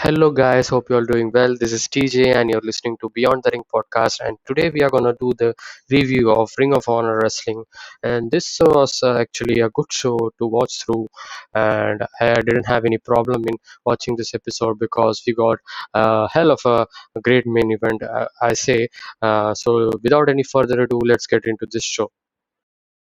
Hello, guys. Hope you're all doing well. This is TJ, and you're listening to Beyond the Ring podcast. And today we are gonna do the review of Ring of Honor Wrestling. And this was actually a good show to watch through, and I didn't have any problem in watching this episode because we got a hell of a great main event. I say. So without any further ado, let's get into this show.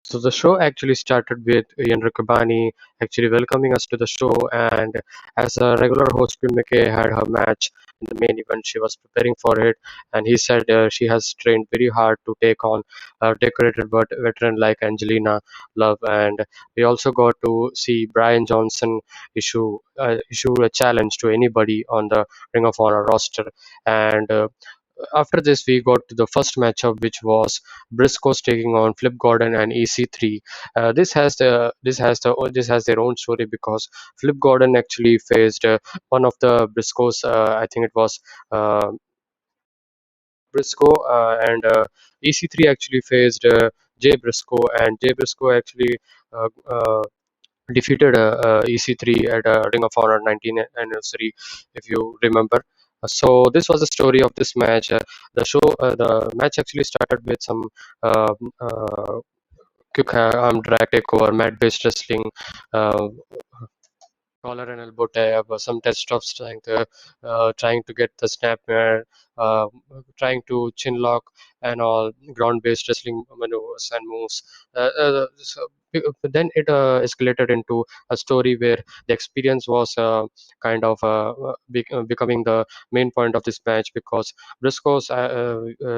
So the show actually started with Ian Riccoboni actually welcoming us to the show, and as a regular host, Quinn Mckay had her match in the main event. She was preparing for it, and he said she has trained very hard to take on a decorated veteran like Angelina Love, and we also got to see Brian Johnson issue a challenge to anybody on the Ring of Honor roster, and after this, we got to the first matchup, which was Briscoes taking on Flip Gordon and EC3. This has their own story because Flip Gordon actually faced one of the Briscoes. I think it was uh, Briscoe, and EC3 actually faced Jay Briscoe, and Jay Briscoe actually. Defeated EC3 at Ring of Honor 19th anniversary, if you remember. So this was the story of this match. The match actually started with some uh, uh, quick arm drag takeover, mat-based wrestling, uh, collar and elbow tab, some test of strength, trying to get the snapmare, uh, trying to chin lock and all ground-based wrestling maneuvers and moves. But then it escalated into a story where the experience was becoming the main point of this match because Briscoes,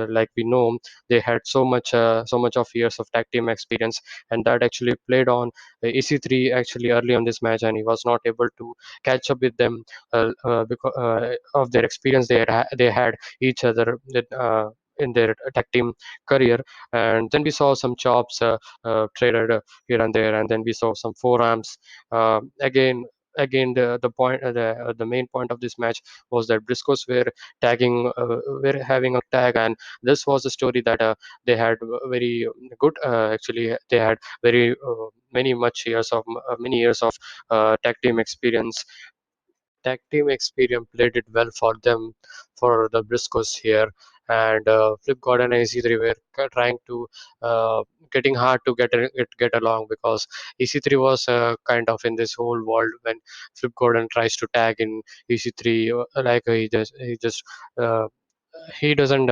like we know, they had so much of years of tag team experience, and that actually played on EC3 actually early on this match, and he was not able to catch up with them because of their experience they had each other in their tag team career. And then we saw some chops traded here and there, and then we saw some forearms. Again, the main point of this match was that Briscoes were having a tag, and this was a story that they had very good. Actually, they had very many years of tag team experience. Tag team experience played it well for them, for the Briscoes here. And Flip Gordon and EC3 were trying to getting hard to get along because EC3 was kind of in this whole world when Flip Gordon tries to tag in EC3, like uh, he doesn't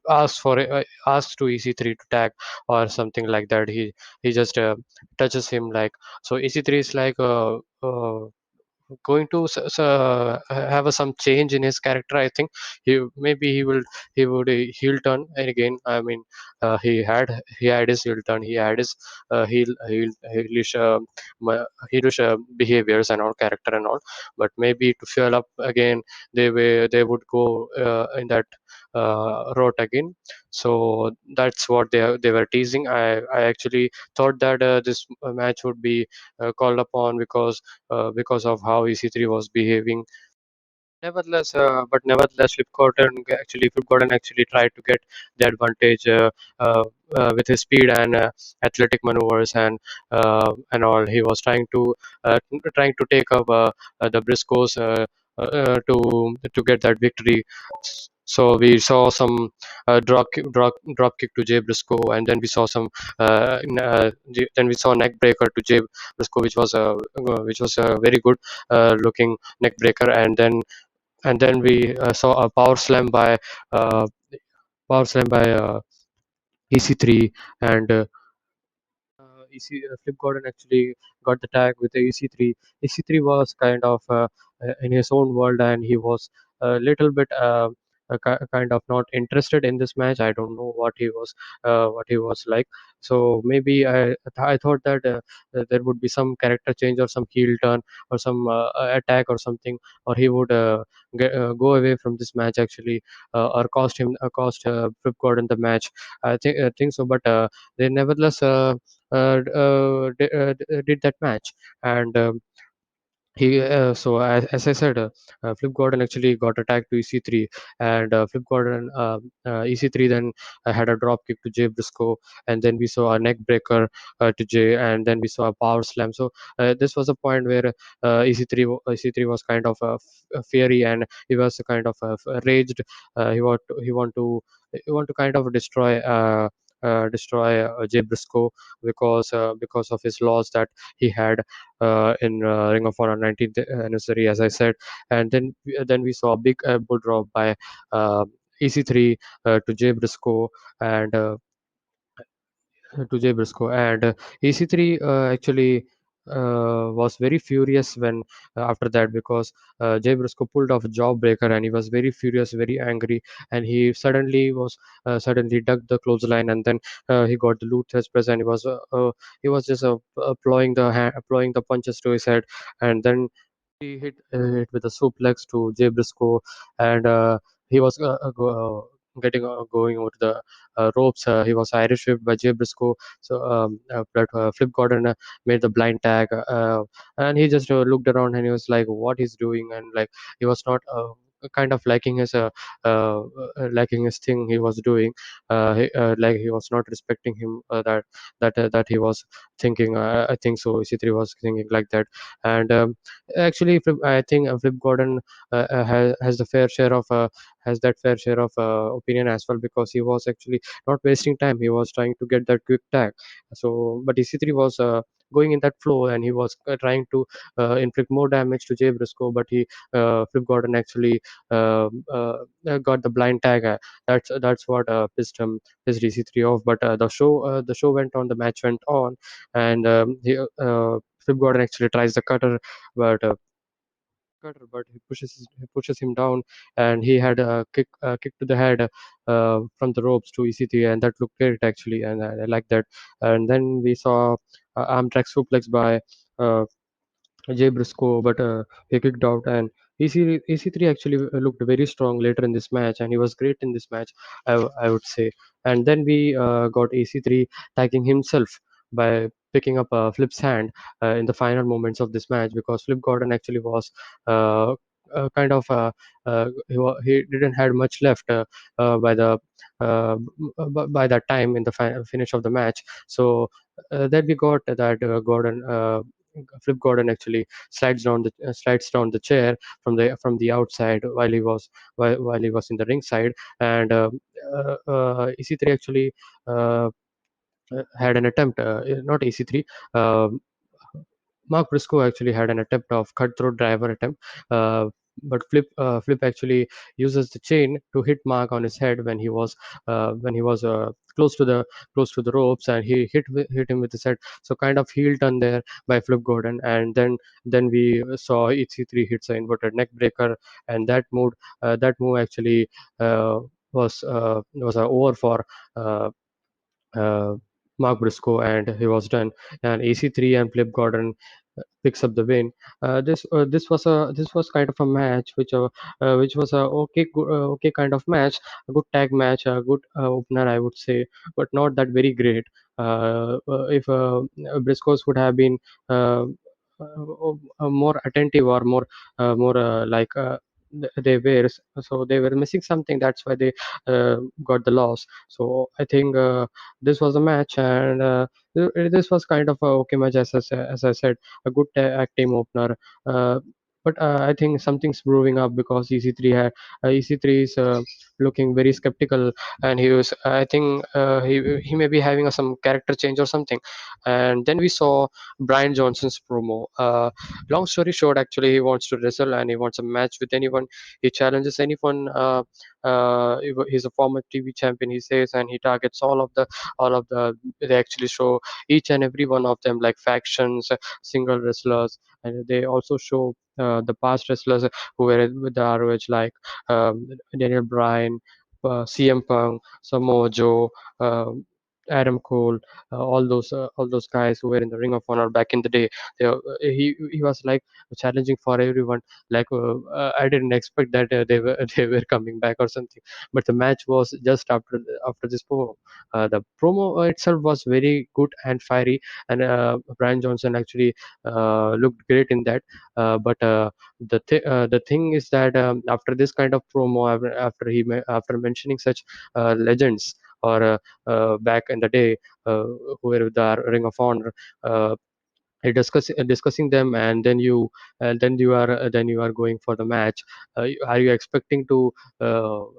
ask to EC3 to tag or something like that. He just touches him like, so. EC3 is like going to have some change in his character. I think he would heel turn. And again, I mean, he had his heel turn, he had his heelish heelish behaviors and all, character and all. But maybe to fuel up again, they would go in that route again. So that's what they were teasing. I actually thought that this match would be called upon because of how EC3 was behaving. Nevertheless, Flip Gordon actually tried to get the advantage with his speed and athletic maneuvers and all. He was trying to take up the Briscoes to get that victory. So we saw some drop kick to Jay Briscoe, and then we saw then we saw neck breaker to Jay Briscoe, which was a very good looking neck breaker. And then we saw a uh, power slam by EC3, and Flip Gordon actually got the tag with the EC3. EC3 was kind of in his own world, and he was a little bit kind of not interested in this match. I don't know what he was like. So maybe I thought that there would be some character change or some heel turn or some attack or something, or he would go away from this match actually, or cost Flip Gordon the match. I think so, but they nevertheless did that match. And as I said, Flip Gordon actually got attacked to EC3, and Flip Gordon EC3 then had a drop kick to Jay Briscoe, and then we saw a neck breaker to Jay, and then we saw a power slam. So this was a point where EC3 was kind of fiery, and he was kind of raged. He want to kind of destroy Jay Briscoe because of his loss that he had in Ring of Honor 19th anniversary, as I said. And then we saw a big bull drop by uh, EC3 to Jay Briscoe, and EC3 actually was very furious when after that, because Jay Briscoe pulled off a jawbreaker, and he was very furious, very angry, and he suddenly dug the clothesline, and then he got the Luther's press, and he was just applying the punches to his head, and then he hit with a suplex to Jay Briscoe, and he was going over the ropes. He was Irish whipped by Jay Briscoe. But Flip Gordon made the blind tag, and he just looked around, and he was like, "What he's doing?" And like he was not. Kind of liking his thing he was doing, like he was not respecting him, that he was thinking. I think so. EC3 was thinking like that, and actually, I think Flip Gordon has the fair share of has that fair share of opinion as well, because he was actually not wasting time. He was trying to get that quick tag. But EC3 was going in that flow, and he was trying to inflict more damage to Jay Briscoe. But Flip Gordon actually got the blind tag. That's what pissed EC3 off. But the show went on, the match went on, and Flip Gordon actually tries the but he pushes him down, and he had a kick to the head from the ropes to EC3, and that looked great actually, and I like that. And then we saw arm drag suplex by uh, Jay Briscoe, but he kicked out, and EC3 actually looked very strong later in this match, and he was great in this match, I would say. And then we got EC3 tagging himself by picking up Flip's hand in the final moments of this match, because Flip Gordon actually was uh, kind of he didn't had much left by that time in the finish of the match. So then we got that Flip Gordon actually slides down the chair from the outside while he was in the ringside, and EC3 actually uh, had an attempt, not EC3. Um Mark Briscoe actually had an attempt of cutthroat driver attempt, but Flip actually uses the chain to hit Mark on his head when he was close to the ropes, and he hit him with his head. So kind of heel turn there by Flip Gordon, and then we saw EC3 hits an inverted neck breaker, and that move actually was over for. Uh, Mark Briscoe, and he was done. And AC3 and Flip Gordon picks up the win. This was kind of a match which was a okay kind of match, a good tag match, a good opener, I would say, but not that very great. If Briscoes would have been more attentive, or they were, so they were missing something. That's why they got the loss. So I think this was a match, and this was kind of a okay match, as I said, a good tag team opener. Uh, but I think something's brewing up, because EC3 is looking very skeptical, and I think he may be having some character change or something. And then we saw Brian Johnson's promo. Long story short, actually, he wants to wrestle, and he wants a match with anyone. He challenges anyone. He's a former TV champion, he says, and he targets all of the. They actually show each and every one of them, like factions, single wrestlers, and they also show the past wrestlers who were with the ROH, like Daniel Bryan, CM Punk, Samoa Joe. Adam Cole, all those guys who were in the Ring of Honor back in the day. He was like challenging for everyone. Like I didn't expect that they were they were coming back or something. But the match was just after this promo. The promo itself was very good and fiery, and Brian Johnson actually looked great in that. But the thing is that after this kind of promo, after mentioning such legends or back in the day, who were with the Ring of Honor. Uh, discussing them, and then you are going for the match. Are you expecting to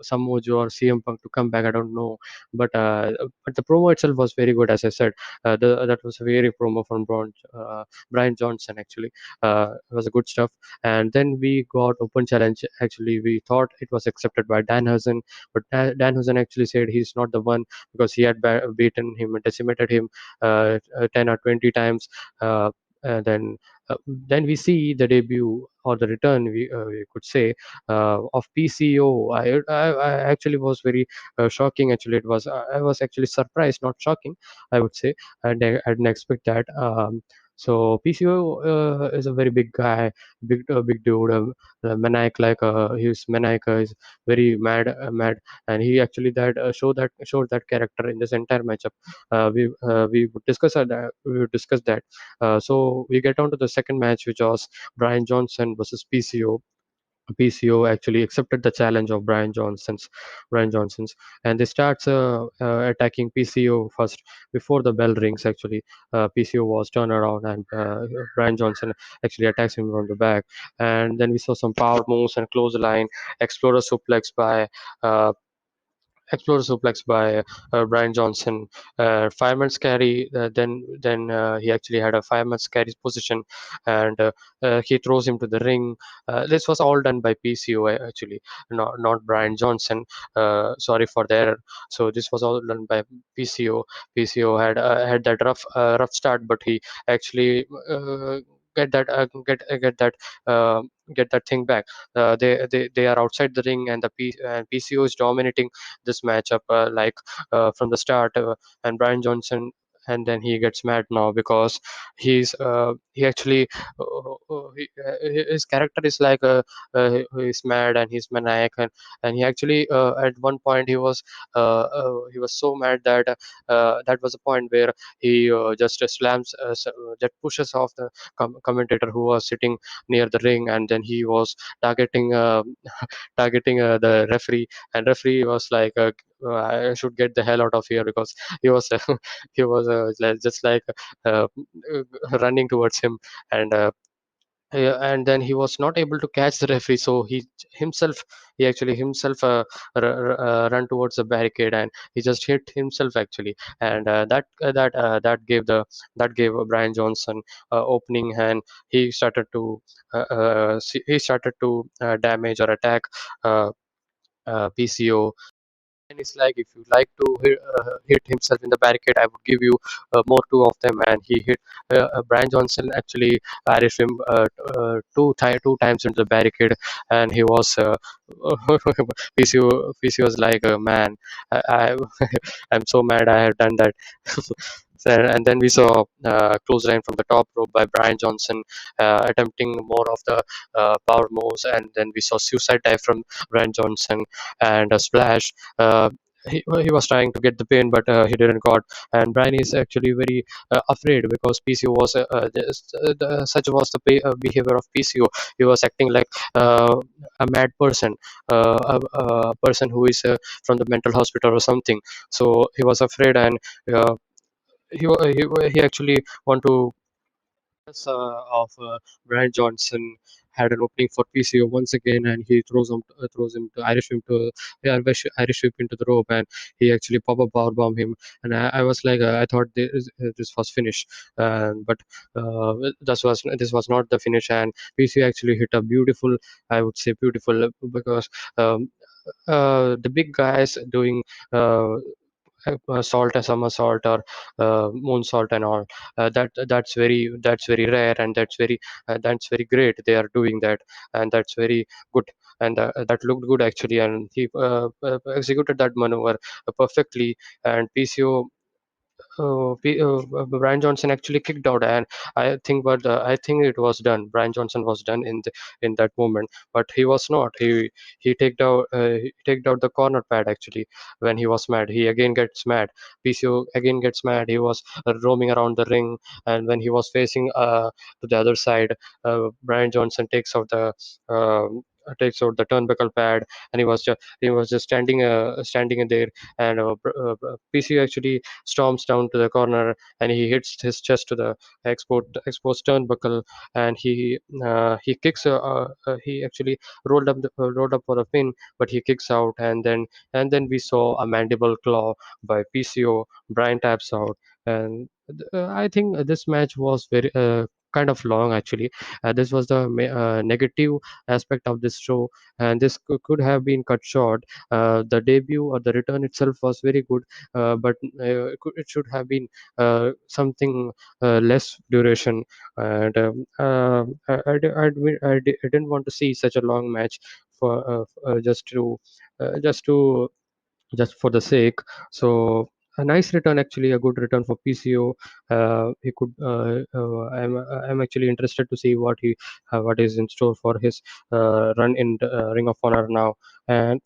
Samoa Joe or CM Punk to come back? I don't know, but the promo itself was very good, as I said. That was a very promo from Brian Johnson actually. It was a good stuff. And then we got open challenge. Actually, we thought it was accepted by Dan Housen, but Dan Housen actually said he's not the one, because he had beaten him and decimated him 10 or 20 times. uh, and then we see the debut or the return, we could say, of PCO. I actually was very shocking. Actually, I was actually surprised, not shocking, I would say. I didn't expect that. So PCO is a very big guy, big dude, maniac. Like his maniac is very mad, and he actually showed that character in this entire matchup. We would discuss that. We would discuss that. So we get on to the second match, which was Brian Johnson versus PCO. PCO actually accepted the challenge of Brian Johnson's, and they start attacking PCO first before the bell rings. Actually, PCO was turned around, and Brian Johnson actually attacks him from the back. And then we saw some power moves and close line, explorer suplex by uh, Brian Johnson. Fireman's carry. Then he actually had a fireman's carry position, and he throws him to the ring. This was all done by PCO actually, not Brian Johnson. Sorry for the error. So this was all done by PCO. PCO had that rough start, but he actually get that get that uh, get that thing back. They are outside the ring, and PCO is dominating this matchup, from the start. And Brian Johnson, and then he gets mad now because he actually his character is like he's mad and he's maniac, and he actually at one point he was so mad that that was a point where he just that pushes off the commentator who was sitting near the ring, and then he was targeting targeting the referee, and referee was like, I should get the hell out of here, because he was he was just like uh, running towards him, and and then he was not able to catch the referee, so he actually himself run towards the barricade, and he just hit himself actually. And that gave Brian Johnson opening, and he started to damage or attack uh, PCO. And it's like, if you like to hit himself in the barricade, I would give you more two of them. And he hit Brian Johnson actually Irish him two times into the barricade, and he was PC was like, man, I I'm so mad I have done that. And then we saw close line from the top rope by Brian Johnson, attempting more of the power moves, and then we saw suicide dive from Brian Johnson and a splash. He was trying to get the pin, but he didn't got. And Brian is actually very afraid, because PCO was such was the behavior of PCO. He was acting like a mad person, a person who is from the mental hospital or something. So he was afraid, and uh, he actually want to of Brian Johnson had an opening for PCO once again, and he throws him to Irish whip into the rope, and he actually pop up power bomb him. And I was like, I thought this was finished, but this was not the finish, and PCO actually hit a beautiful, I would say beautiful, because um, the big guys doing. Salt as somersault or moonsault and all, that's very rare, and that's very great they are doing that, and that's very good. And that looked good actually, and he executed that maneuver perfectly. And PCO Brian Johnson actually kicked out, and I think it was done. Brian Johnson was done in that moment, but he was not. He taked out the corner pad actually when he was mad. He again gets mad. PCO again gets mad. He was roaming around the ring, and when he was facing to the other side, Brian Johnson takes out the turnbuckle pad, and he was just standing in there, and PCO actually storms down to the corner, and he hits his chest to the exposed turnbuckle, and he kicks. He actually rolled up for a pin, but he kicks out, and then we saw a mandible claw by PCO. Brian taps out, and I think this match was very. Kind of long actually. This was the negative aspect of this show, and this could have been cut short. The debut or the return itself was very good, but it should have been something less duration. And I didn't want to see such a long match for just to just for the sake. So a nice return, actually, a good return for PCO. He could. I'm actually interested to see what is in store for his run in Ring of Honor now. And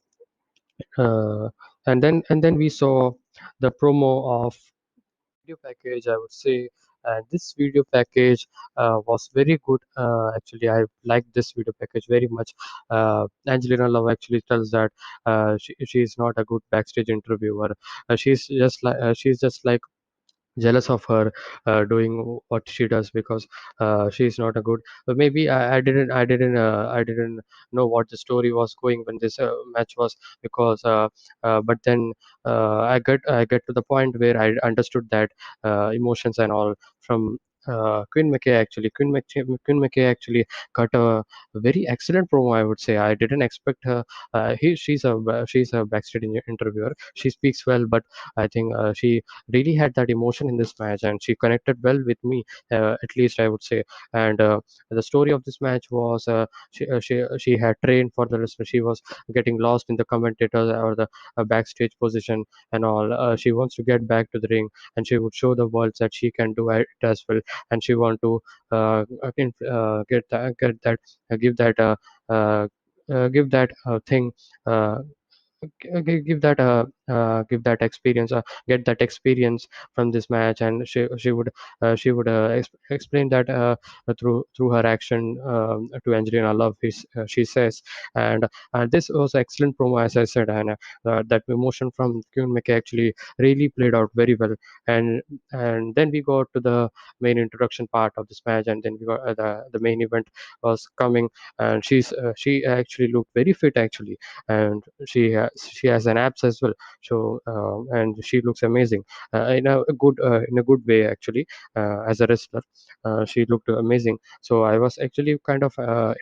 uh, and then we saw the promo of video package, I would say. And this video package was very good. Actually, I liked this video package very much. Angelina Love actually tells that she is not a good backstage interviewer. She's just like jealous of her doing what she does, because she's not a good. But maybe I didn't know what the story was going when this match was, because but then I get to the point where I understood that emotions and all from Quinn Mckay. Actually, Quinn McKay actually cut a very excellent promo, I would say. I didn't expect her. She's a backstage interviewer. She speaks well, but I think she really had that emotion in this match, and she connected well with me, at least I would say. And the story of this match was, she had trained for the wrestler. She was getting lost in the commentator or the backstage position and all. She wants to get back to the ring, and she would show the world that she can do it as well. And she want to give that give that thing, uh, give that experience, get that experience from this match. And she would explain that through her action, to Angelina Love, she says. And this was excellent promo, as I said. And that emotion from Queen McKay actually really played out very well. And then we got to the main introduction part of this match, and then we got the main event was coming. And she actually looked very fit actually, and she has an abs as well. So and she looks amazing, in a good way actually. As a wrestler, she looked amazing. So I was actually kind of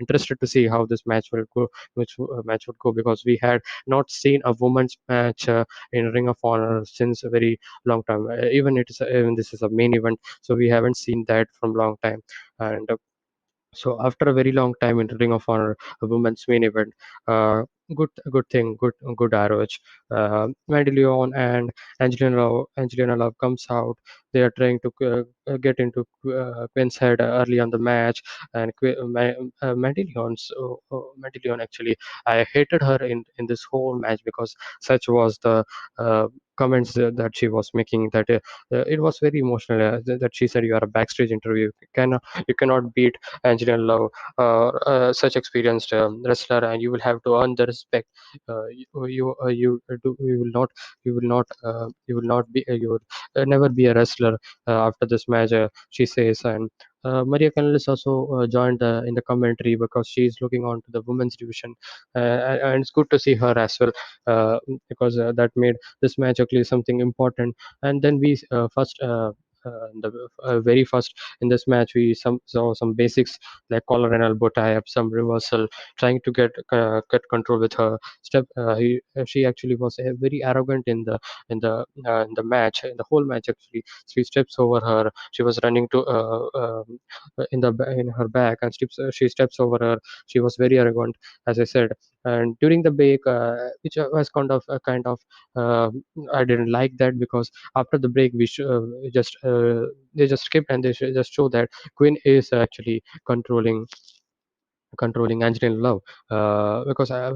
interested to see how this match will go, which match would go, because we had not seen a women's match in Ring of Honor since a very long time. Even this is a main event, so we haven't seen that from long time. And so after a very long time in Ring of Honor, a women's main event, good thing, good ROH. Mandy Leon and Angelina Love comes out. They are trying to get into Quinn's head early on the match, and Mandy Leon actually, I hated her in this whole match, because such was the comments that she was making, that it was very emotional, that she said, you are a backstage interview, you cannot beat Angelina Love, such experienced wrestler, and you will have to earn the respect. You will not be you would never be a wrestler after this match, she says. And Maria Kanellis also joined in the commentary, because she is looking on to the women's division, and it's good to see her as well, because that made this match actually something important. And then we the very first in this match, we saw some basics like collar and elbow tie up, some reversal, trying to get control with her step. She actually was very arrogant in the match, in the whole match actually. She steps over her. She was running to in her back, and she steps over her. She was very arrogant, as I said. And during the break, which was kind of uh, I didn't like that, because after the break just they just skipped, and just show that Quinn is actually controlling Angelina Love, because I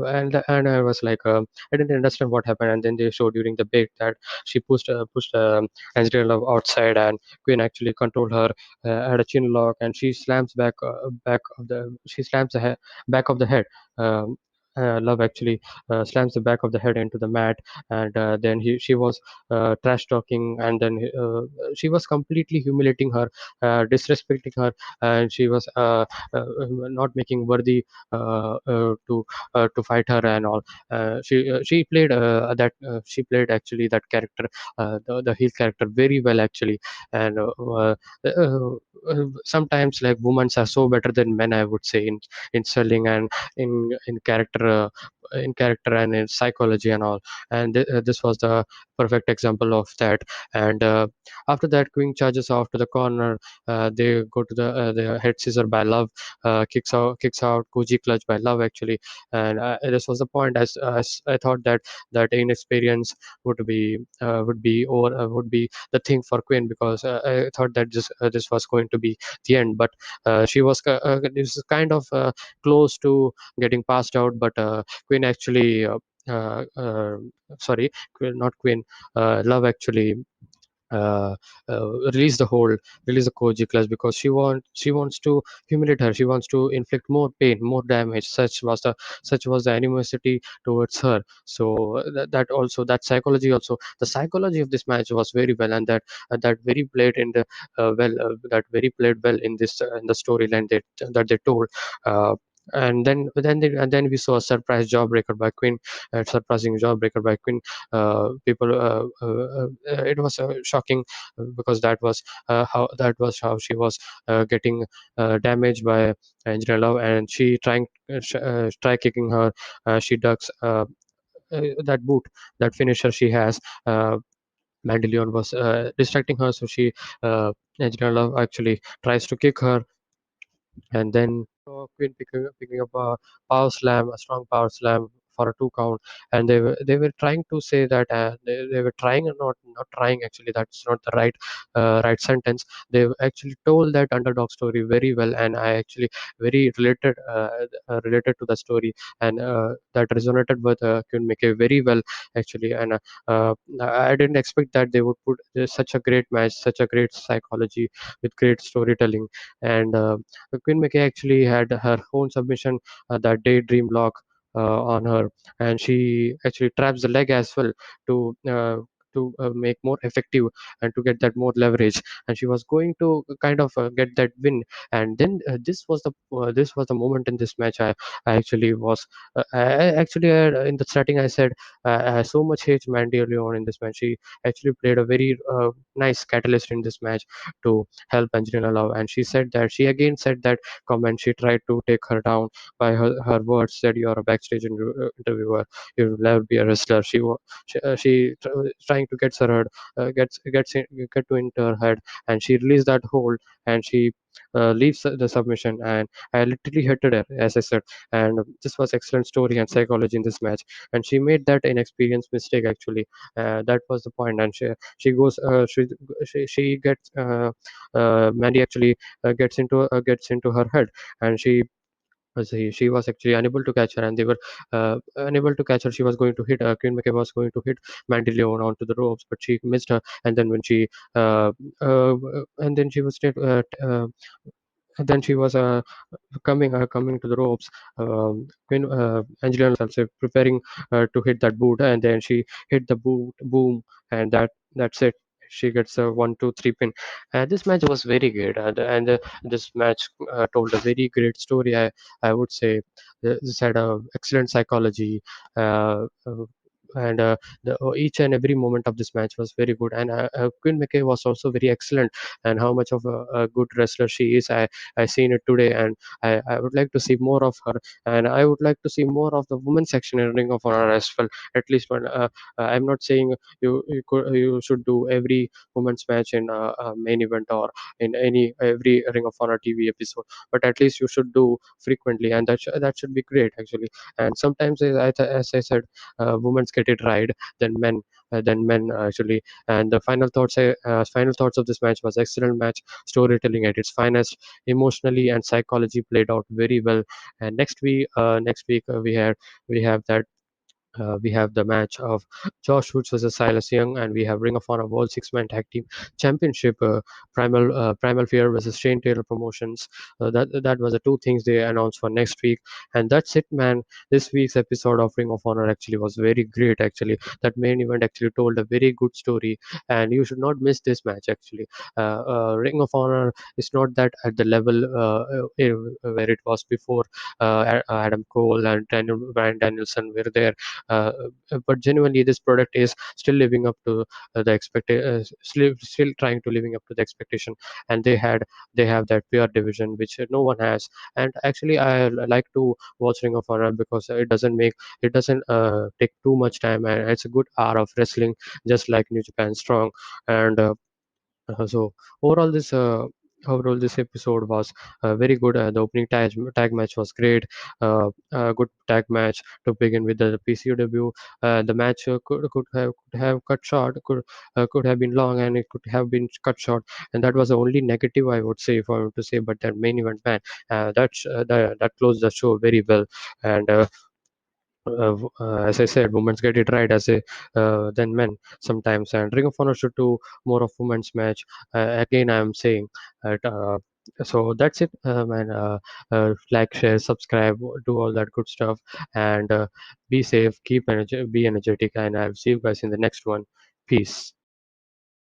was like, I didn't understand what happened. And then they showed during the break that she pushed Angelina Love outside, and Queen actually controlled her, at a chin lock, and she slams the back of the head. Um, Love actually slams the back of the head into the mat, and then she was trash talking, and then she was completely humiliating her, disrespecting her, and she was not making worthy to fight her and all. She played actually that character, the heel character, very well actually. And sometimes like women are so better than men, I would say, in selling and in character. In character and in psychology and all. And this was the perfect example of that. And after that, Queen charges off to the corner. They go to the head scissor by Love, kicks out Koji clutch by Love actually. And this was the point, as I thought that inexperience would be the thing for Quinn, because I thought that this was going to be the end. But this is kind of close to getting passed out. But Quinn actually uh, uh, sorry, not Quinn, Love actually uh, release the hold, release the Koji class, because she wants to humiliate her. She wants to inflict more pain, more damage. Such was the animosity towards her. So that psychology also, the psychology of this match was very well. And that very played in the that very played well in this in the storyline that they told. Uh, and then we saw a surprise jawbreaker by Quinn, surprising jawbreaker by Quinn. People It was shocking, because that was how she was getting damaged by Angelina Love, and she try kicking her. She ducks that boot, that finisher she has. Mandelion was distracting her, so Angelina Love actually tries to kick her. And then Quinn picking up a power slam, a strong power slam for a 2 count. And they were trying to say that they were trying, or not trying, actually that's not the right sentence. They actually told that underdog story very well, and I actually very related to the story. And that resonated with Quinn Mckay very well actually. And I didn't expect that they would put such a great match, such a great psychology with great storytelling. And Queen Mckay actually had her own submission, that daydream lock on her, and she actually traps the leg as well to. Make more effective and to get that more leverage, and she was going to kind of get that win. And then this was the moment in this match. I actually was actually in the starting I said I so much hate Mandy early on in this match. She actually played a very nice catalyst in this match to help Angelina Love. And she again said that comment. She tried to take her down by her words, said you're a backstage interviewer, you'll never be a wrestler. Trying to get her head, get to into her head, and she released that hold, and she leaves the submission. And I literally hated her, as I said. And this was excellent story and psychology in this match, and she made that inexperienced mistake actually. That was the point. And she goes she gets Mandy actually gets into her head, and she was actually unable to catch her, and they were unable to catch her. She was going to hit Queen McKay was going to hit Mandy Leon onto the ropes, but she missed her. And then when she and then she was still and then she was coming to the ropes. Queen Angelina was also preparing to hit that boot, and then she hit the boot, boom, and that's it. She gets a 1, 2, 3 pin. This match was very good, and this match told a very great story. I would say this had a excellent psychology. each and every moment of this match was very good. And Quinn Mckay was also very excellent. And how much of a good wrestler she is, I seen it today, and I would like to see more of her. And I would like to see more of the women's section in Ring of Honor as well. At least one. I'm not saying you should do every women's match in a main event or in any every Ring of Honor TV episode, but at least you should do frequently, and that should be great actually. And sometimes, as I said, women get it right than men. Than men actually. And the final thoughts of this match was excellent match, storytelling at its finest, emotionally and psychology played out very well. And next week we have that we have the match of Josh Woods versus Silas Young, and we have Ring of Honor World Six Man Tag Team Championship, Primal Fear versus Shane Taylor Promotions. That was the two things they announced for next week, and that's it, man. This week's episode of Ring of Honor actually was very great. Actually, that main event actually told a very good story, and you should not miss this match. Actually, Ring of Honor is not that at the level where it was before. Adam Cole and Bryan Danielson were there, uh, but genuinely this product is still living up to the still trying to living up to the expectation. And they have that pr division which no one has. And actually I like to watch Ring of Honor because it doesn't take too much time, and it's a good hour of wrestling, just like New Japan Strong. And so overall this uh, overall this episode was very good. The opening tag match was great. Good tag match to begin with the PCW. The match could have cut short, could have been long, and it could have been cut short, and that was the only negative I would say, if I were to say. But that main event, man, that closed the show very well. And as I said, women get it right as a than men sometimes, and Ring of Honor should do more of women's match. Again, I am saying, so that's it, man. Like, share, subscribe, do all that good stuff, and be safe, be energetic, and I'll see you guys in the next one. Peace.